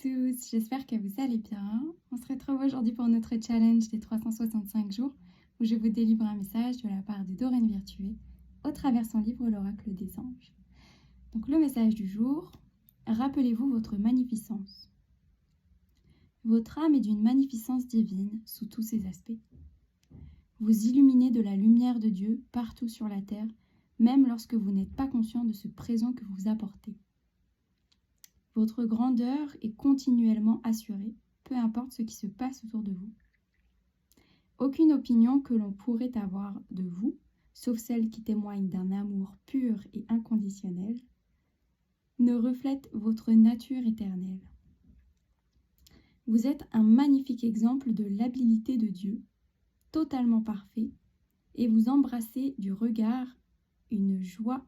tous, j'espère que vous allez bien. On se retrouve aujourd'hui pour notre challenge des 365 jours où je vous délivre un message de la part de Doreen Virtué au travers son livre L'Oracle des Anges. Donc le message du jour, rappelez-vous votre magnificence. Votre âme est d'une magnificence divine sous tous ses aspects. Vous illuminez de la lumière de Dieu partout sur la terre, même lorsque vous n'êtes pas conscient de ce présent que vous apportez. Votre grandeur est continuellement assurée, peu importe ce qui se passe autour de vous. Aucune opinion que l'on pourrait avoir de vous, sauf celle qui témoigne d'un amour pur et inconditionnel, ne reflète votre nature éternelle. Vous êtes un magnifique exemple de l'habileté de Dieu, totalement parfait, et vous embrassez du regard une joie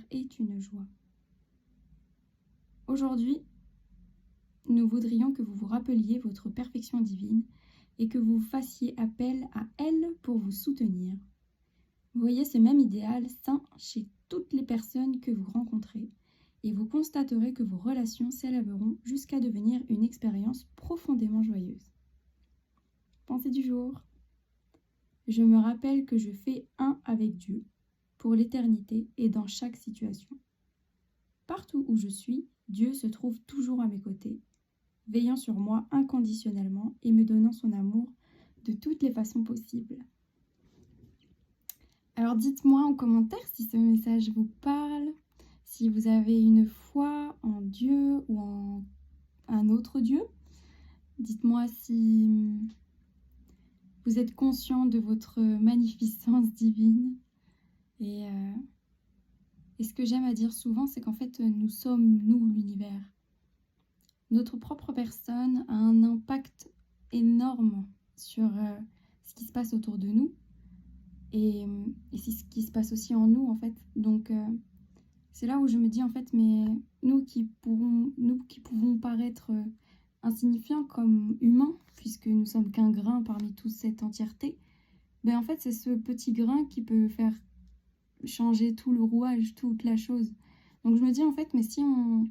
est une joie. Aujourd'hui, nous voudrions que vous vous rappeliez votre perfection divine et que vous fassiez appel à elle pour vous soutenir. Vous voyez ce même idéal sain chez toutes les personnes que vous rencontrez et vous constaterez que vos relations s'élèveront jusqu'à devenir une expérience profondément joyeuse. Pensée du jour. Je me rappelle que je fais un avec Dieu pour l'éternité et dans chaque situation. Partout où je suis, Dieu se trouve toujours à mes côtés, veillant sur moi inconditionnellement et me donnant son amour de toutes les façons possibles. Alors dites-moi en commentaire si ce message vous parle, si vous avez une foi en Dieu ou en un autre Dieu. Dites-moi si vous êtes conscient de votre magnificence divine. Et ce que j'aime à dire souvent, c'est qu'en fait, nous sommes, nous, l'univers. Notre propre personne a un impact énorme sur ce qui se passe autour de nous. Et c'est ce qui se passe aussi en nous, en fait. Donc, c'est là où je me dis, en fait, mais nous qui pouvons paraître insignifiants comme humains, puisque nous sommes qu'un grain parmi toute cette entièreté, ben en fait, c'est ce petit grain qui peut faire changer tout le rouage, toute la chose. Donc je me dis en fait, mais si on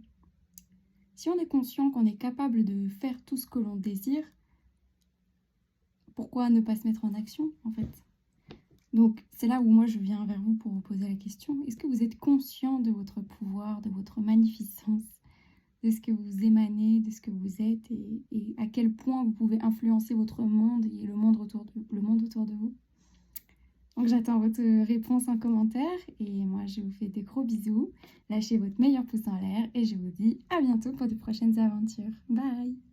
est conscient qu'on est capable de faire tout ce que l'on désire, pourquoi ne pas se mettre en action en fait? Donc c'est là où moi je viens vers vous pour vous poser la question. Est-ce que vous êtes conscient de votre pouvoir, de votre magnificence, de ce que vous émanez, de ce que vous êtes et à quel point vous pouvez influencer votre monde et le monde autour de vous? Donc j'attends votre réponse en commentaire et moi je vous fais des gros bisous. Lâchez votre meilleur pouce en l'air et je vous dis à bientôt pour de prochaines aventures. Bye!